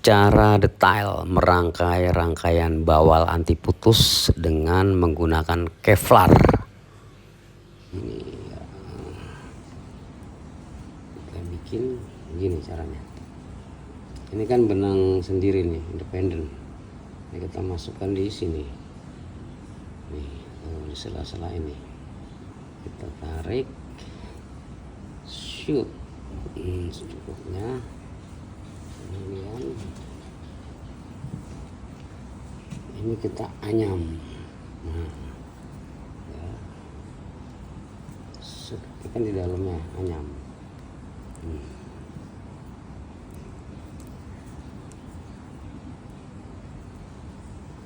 Cara detail merangkai rangkaian bawal anti putus dengan menggunakan Kevlar. Ini ya, kita bikin begini caranya. Ini kan benang sendiri nih, independen. Ini kita masukkan di sini. Nih, di sela-sela ini. Kita tarik, shoot. Secukupnya. Kemudian ini kita anyam. Nah, ya. Kan di dalamnya anyam.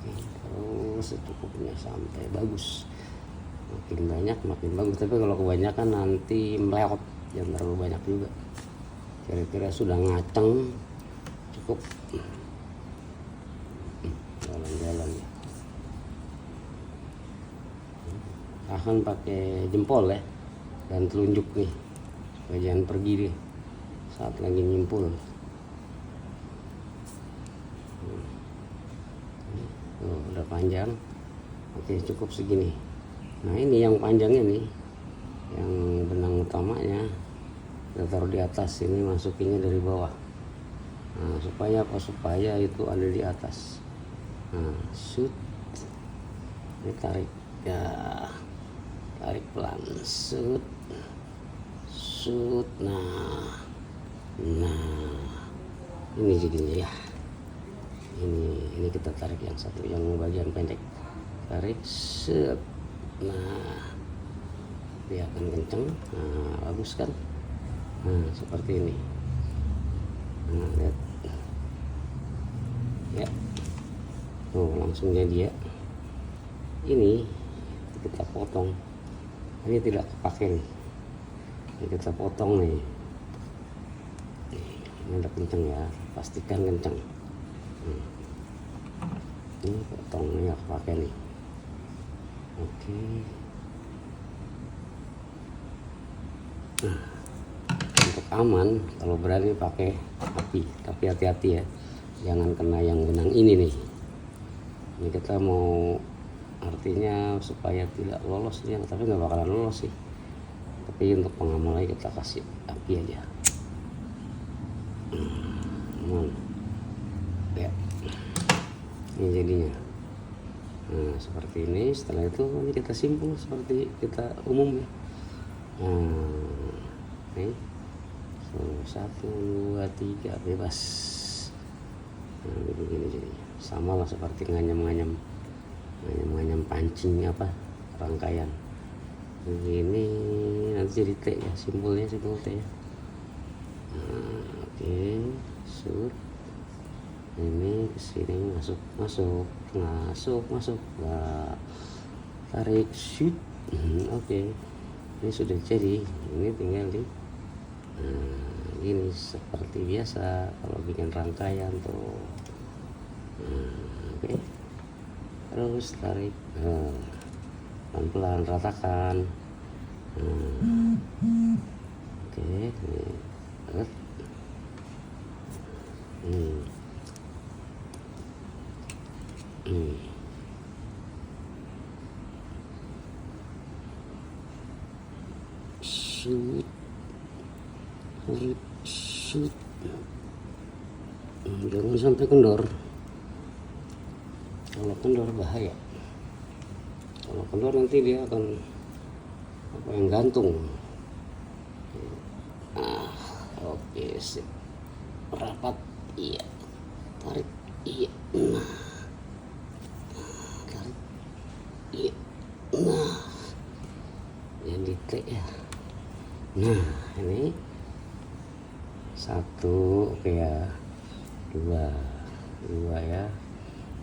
Terus secukupnya sampai bagus. Makin banyak makin bagus. Tapi kalau kebanyakan nanti meleot, jangan terlalu banyak juga. Kira-kira sudah ngaceng, cukup jalan-jalan ya. Tahan pakai jempol ya dan telunjuk nih, supaya jangan pergi deh saat lagi nyimpul. Udah panjang, oke cukup segini. Nah ini yang panjangnya nih, yang benang utamanya kita taruh di atas, ini masukinnya dari bawah. Nah, supaya apa? Supaya itu ada di atas. Nah, shoot. Ini tarik ya, tarik pelan, shoot, shoot. Nah, ini jadinya ya. Ini kita tarik yang satu, yang bagian pendek. Tarik, shoot. Nah, dia akan kenceng. Nah, bagus kan? Nah, seperti ini. Nah, lihat. Ya. Oh, langsung jadi ya. Ini kita potong. Ini tidak kepake nih. Ini kita potong nih. Ini udah kenceng ya. Pastikan kenceng. Ini potong, ini nggak kepake nih. Oke. Nah, untuk aman, kalau berani pakai api, tapi hati-hati ya, jangan kena yang benang ini nih. Ini kita mau, artinya supaya tidak lolos dia, tapi nggak bakalan lolos sih. Tapi untuk pengamannya kita kasih api aja. Ya, ini jadinya. Nah, seperti ini. Setelah itu ini kita simpul seperti kita umum ya. Nah, ini 1, 2, 3 bebas. Nah, begini jadinya. Sama lah seperti nganyam pancing apa rangkaian. Begini nanti jadi T ya, simpulnya simpul T ya. Nah, oke, shoot. Ini kesini masuk. Nah, tarik, shoot. Oke. Ini sudah jadi. Ini tinggal di ini seperti biasa kalau bikin rangkaian tuh. Oke. Terus tarik, pelan-pelan ratakan. Oke, shoot. Jangan sampai kendor. Kalau kendor bahaya. Kalau kendor nanti dia akan apa yang gantung. Oke, sip. Rapat, iya. Tarik, iya. Nah, tarik, iya. Nah, jadi T ya. Nah, ini 1, oke ya. 2 ya.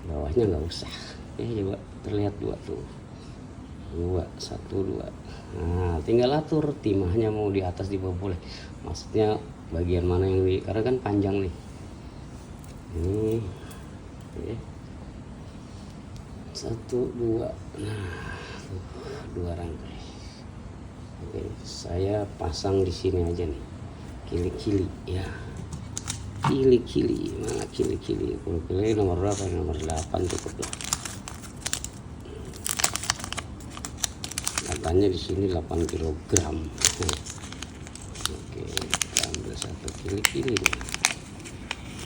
Bawahnya nggak usah. Coba terlihat 2 tuh. 1, 2. Nah, tinggal atur timahnya mau di atas di bawah boleh. Maksudnya bagian mana yang karena kan panjang nih. Ini, oke. 1, 2. Nah, 2 rangkai. Oke, saya pasang di sini aja nih, kili-kili ya. Kili-kili, mana kili-kili? Kalau kili nomor berapa? Nomor 8 cukup lah. Katanya di sini 8 kilogram. Oke, kita ambil satu kili-kili.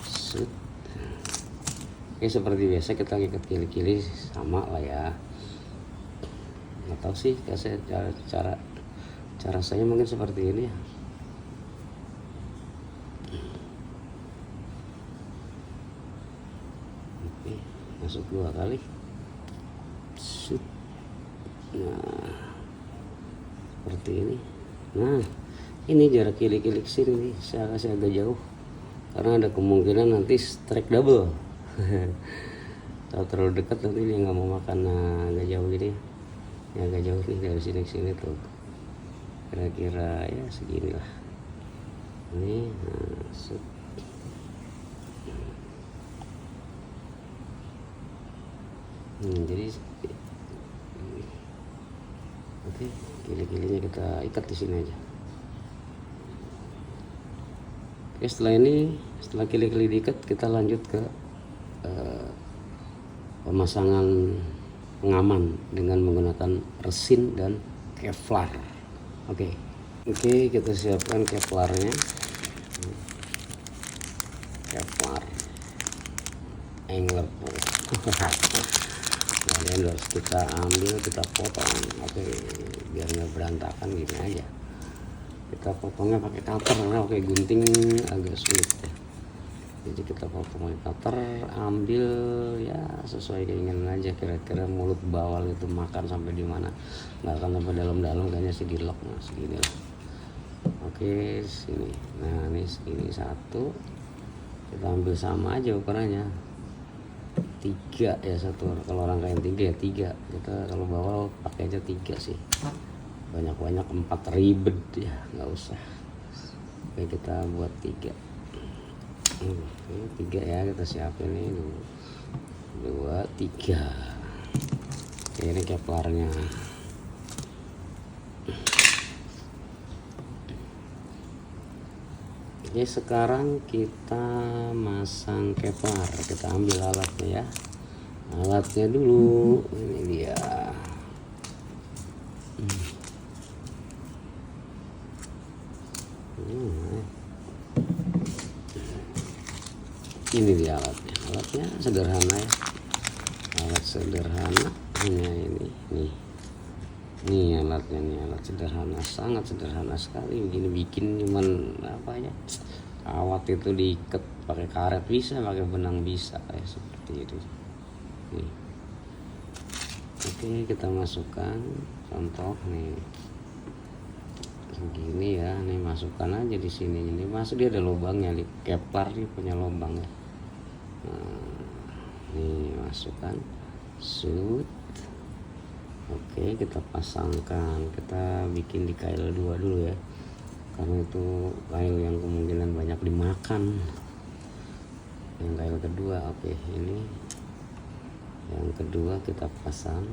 Set. Oke, seperti biasa kita ikat kili-kili sama lah ya. Nggak tahu sih, cara saya mungkin seperti ini ya. Oke, masuk 2 kali. Set. Nah, seperti ini. Nah, ini jarak kili-kili ke sini nih, saya kasih agak jauh karena ada kemungkinan nanti strike double. Kalau terlalu dekat nanti dia nggak mau makan. Nah, agak jauh gini, ya agak jauh nih dari sini ke sini tuh, kira-kira ya seginilah. Ini, nah, set. Jadi oke, kili-kilinya kita ikat di sini aja. Oke, setelah kili-kili diikat, kita lanjut ke pemasangan pengaman dengan menggunakan resin dan Kevlar. Oke, kita siapkan Kevlarnya. Kevlar angler. Kemudian harus kita ambil, kita potong. Oke, biar nggak berantakan gini aja. Kita potongnya pakai cutter karena pakai gunting agak sulit ya. Jadi kita potong pakai cutter, ambil ya sesuai keinginan aja. Kira-kira mulut bawal itu makan sampai di mana, nggak akan sampai dalam-dalam, kayaknya sih di lock. Nah, segini lah. Oke, sini. Nah, ini segini satu. Kita ambil sama aja ukurannya. 3 ya satu. Kalau rangkaian 3 ya 3. Kita kalau bawal pakai aja 3 sih. Banyak-banyak 4 ribet ya, nggak usah. Oke, kita buat 3. 3 ya, kita siapin ini 2, 3. Oke, ini Kevlarnya. Oke, sekarang kita masang Kevlar. Kita ambil alatnya ya. Alatnya dulu, ini dia. Ini dia alatnya. Alatnya sederhana ya. Alat sederhana, hanya ini nih. Nih alatnya nih, alat sederhana, sangat sederhana sekali. Begini bikin cuman apa ya? Kawat itu diikat pakai karet bisa, pakai benang bisa ya, seperti itu. Nih. Oke, kita masukkan contoh nih. Begini ya, nih masukkan aja di sini. Ini masuk, dia ada lubangnya, di Kevlar nih punya lubang ya. Nah, nih masukkan, shoot. Oke, kita pasangkan. Kita bikin di kail 2 dulu ya, karena itu kail yang kemungkinan banyak dimakan. Yang kail kedua. Oke, ini yang kedua kita pasang.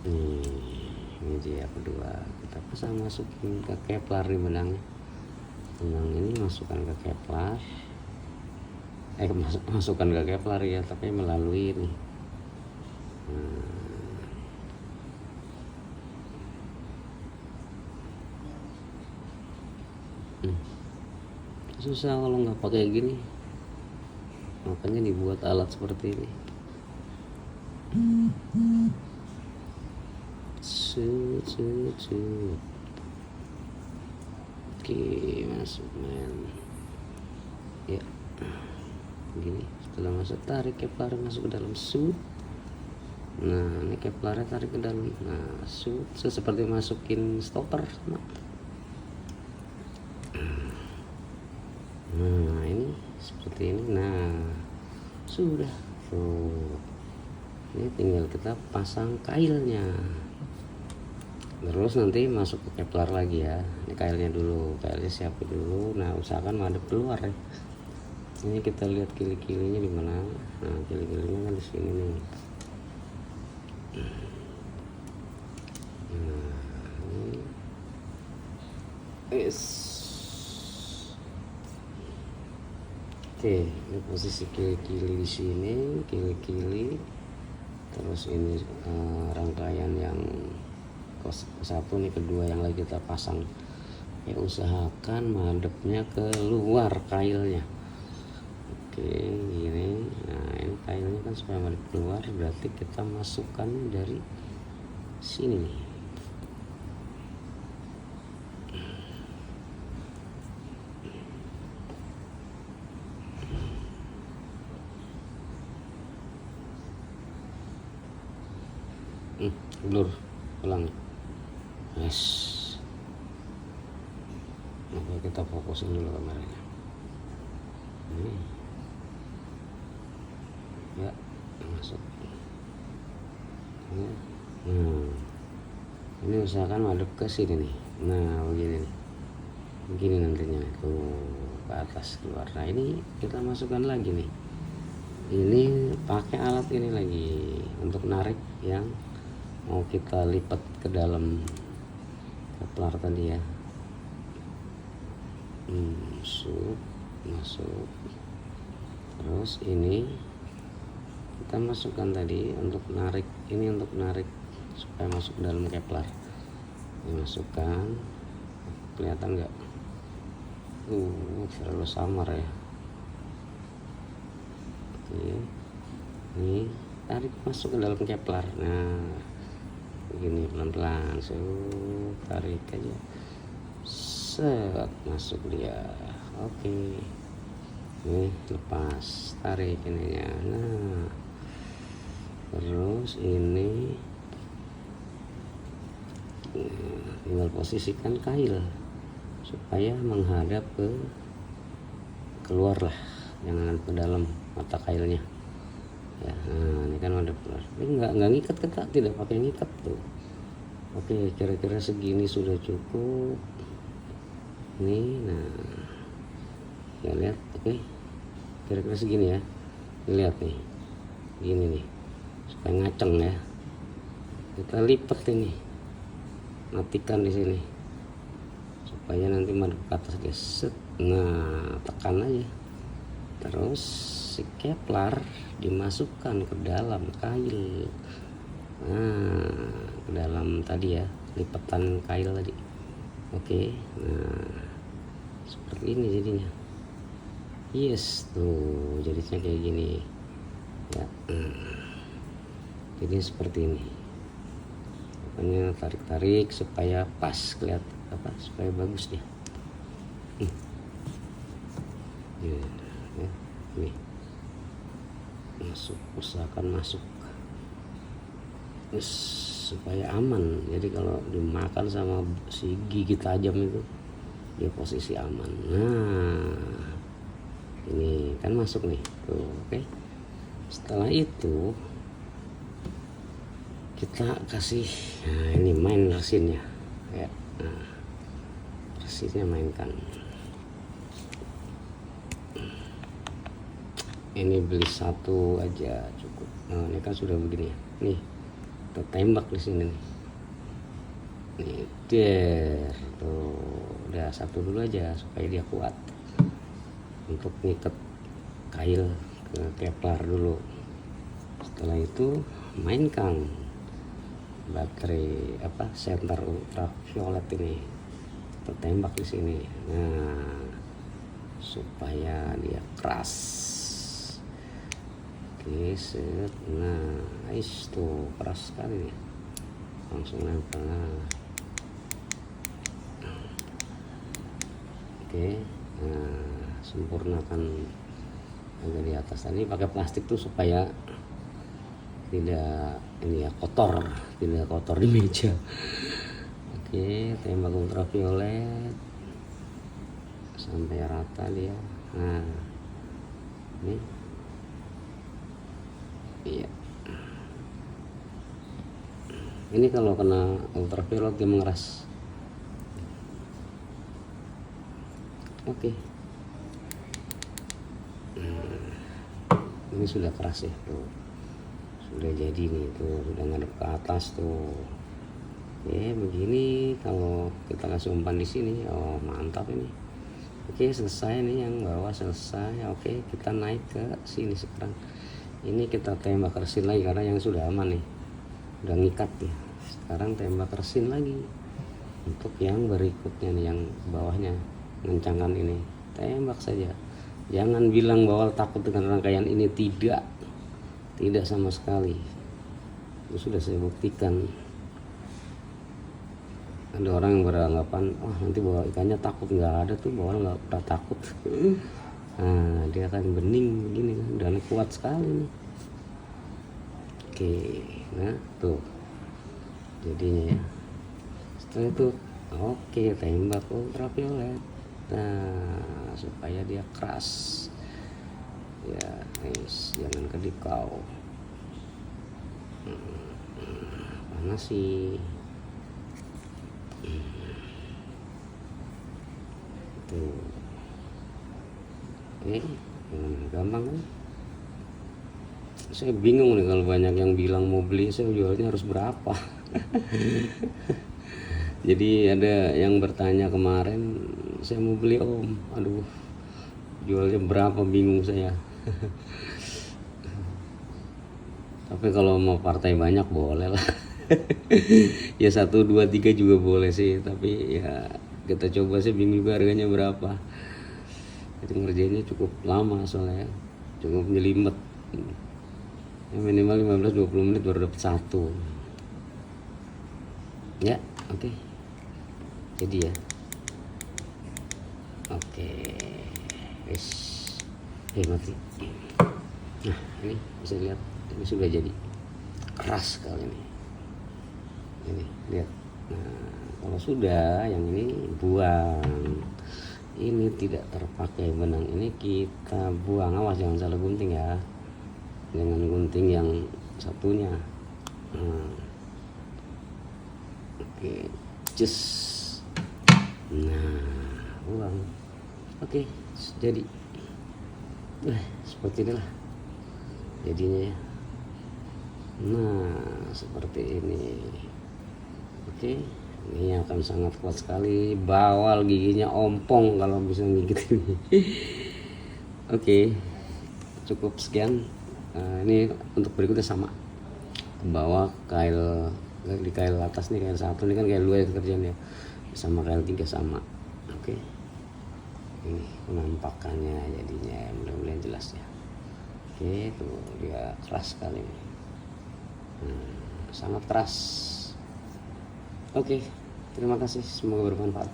Ini dia kedua, kita pasang, masukin ke Kevlar di benangnya. Benang ini masukkan ke Kevlar. Masukkan ke Kevlar ya, tapi melalui ini. Susah kalau nggak pakai gini, makanya dibuat alat seperti ini. Oke, masuk men ya, gini. Setelah masuk, tarik Kevlar masuk ke dalam, shoot. Nah, ini Kevlarnya tarik ke dalam. Nah, shoot, seperti masukin stopper sama. Nah, ini seperti ini. Nah, sudah tuh. Ini tinggal kita pasang kailnya. Terus nanti masuk ke Kevlar lagi ya. Ini kailnya dulu, kailnya siapin dulu. Nah, usahakan madep keluar ya. Ini kita lihat kili-kilinya di mana. Nah, kili-kilinya kan di sini nih. Nah, ini. Oke, ini posisi kili-kili di sini, kili-kili. Terus ini rangkaian yang satu nih, kedua yang lagi kita pasang. Ya, usahakan madepnya keluar kailnya. Oke, gini. Nah, ini kailnya kan supaya madep keluar, berarti kita masukkan dari sini nih. Blur ulang. Yes. Oke, kita fokusin dulu kameranya. Ini ya, masuk. Nah, ini usahakan madep ke sini nih. Nah, begini nih, begini nantinya tuh ke atas keluar. Nah, ini kita masukkan lagi nih. Ini pakai alat ini lagi untuk narik yang mau kita lipat ke dalam keplar tadi ya. Masuk. Terus ini kita masukkan tadi untuk narik, ini untuk narik supaya masuk ke dalam keplar. Ini masukkan, kelihatan nggak? Terlalu samar ya. Oke, ini tarik masuk ke dalam keplar. Nah, begini pelan-pelan, tarik aja, set, masuk dia. Oke, nih lepas, tarik ininya. Nah, terus ini tinggal posisikan kail supaya menghadap ke keluar lah, jangan ke dalam mata kailnya ya. Nah, ini kan ada keluar, ini nggak ngikat, kita tidak pakai ngikat tuh. Oke, kira-kira segini sudah cukup nih. Nah, ya lihat. Oke, kira-kira segini ya, lihat nih, gini nih supaya ngaceng ya. Kita lipat ini, matikan di sini supaya nanti madep ke atas dia, set. Nah, tekan aja, terus si keplar dimasukkan ke dalam kail. Nah, ke dalam tadi ya, lipatan kail tadi. Oke, nah seperti ini jadinya. Yes, tuh jadinya kayak gini ya. Jadi seperti ini, pokoknya tarik-tarik supaya pas, kelihatan apa, supaya bagus dia. Ya, nih masuk, usahakan masuk supaya aman. Jadi kalau dimakan sama si gigi tajam itu, dia posisi aman. Nah, ini kan masuk nih tuh. Oke, setelah itu kita kasih, nah ini main resinnya ya. Nah, resinnya mainkan. Ini beli satu aja cukup. Nah, ini kan sudah begini ya. Nih, kita tembak di sini nih. Nih, tuh udah satu dulu aja supaya dia kuat untuk ngikat kail ke keplar dulu. Setelah itu mainkan baterai apa, senter ultraviolet ini, kita tembak di sini. Nah, supaya dia keras. Oke, set. Nah, tuh keras sekali nih, langsung nempel. Nah, oke, nah sempurnakan agak di atas. Tadi pakai plastik tuh supaya tidak ini ya, tidak kotor di meja. Oke, tembak ultraviolet sampai rata dia. Nah, ini iya, ini kalau kena ultraviolet dia mengeras. Oke, ini sudah keras ya tuh, sudah jadi nih tuh, sudah ngadep ke atas tuh. Ya begini, kalau kita kasih umpan di sini, oh mantap ini. Oke, selesai nih yang bawah selesai. Oke, kita naik ke sini sekarang. Ini kita tembak resin lagi karena yang sudah aman nih, udah ngikat ya. Sekarang tembak resin lagi untuk yang berikutnya nih, yang bawahnya ngencangkan ini. Tembak saja, jangan bilang bahwa takut dengan rangkaian ini. Tidak sama sekali. Itu sudah saya buktikan. Ada orang yang beranggapan, nanti bawa ikannya takut. Nggak ada tuh, bawa nggak pernah takut. Nah, dia akan bening begini kan, dan kuat sekali nih. Oke, nah tuh jadinya ya. Setelah itu oke, tembak ultraviolet, nah supaya dia keras ya, jangan kedikau. Panas sih tuh. Gampang kan? Saya bingung nih kalau banyak yang bilang mau beli, saya jualnya harus berapa. Jadi ada yang bertanya kemarin, saya mau beli om, aduh jualnya berapa, bingung saya. Tapi kalau mau partai banyak boleh lah. Ya 1, 2, 3 juga boleh sih, tapi ya kita coba sih, bingung juga harganya berapa. Itu ngerjainnya cukup lama soalnya, cukup nyelimet ya, minimal 15-20 menit baru dapat satu ya. Oke, jadi ya oke, wes mati. Nah ini bisa lihat, ini sudah jadi keras sekali ini lihat. Nah kalau sudah, yang ini buang. Ini tidak terpakai benang, ini kita buang. Awas jangan salah gunting ya, jangan gunting yang satunya. Oke, cus. Nah buang. Oke, jadi seperti inilah jadinya ya. Nah seperti ini. Oke, ini akan sangat kuat sekali. Bawal giginya ompong kalau bisa gigit ini. Oke, cukup sekian. Ini untuk berikutnya sama. Ke bawah kail, di kail atas nih, kail 1 ini kan kail 2 ya kerjanya, sama kail 3 sama. Oke, ini penampakannya jadinya, mudah-mudahan jelas ya. Oke, tuh dia keras sekali nih. Sangat keras. Oke, terima kasih, semoga bermanfaat.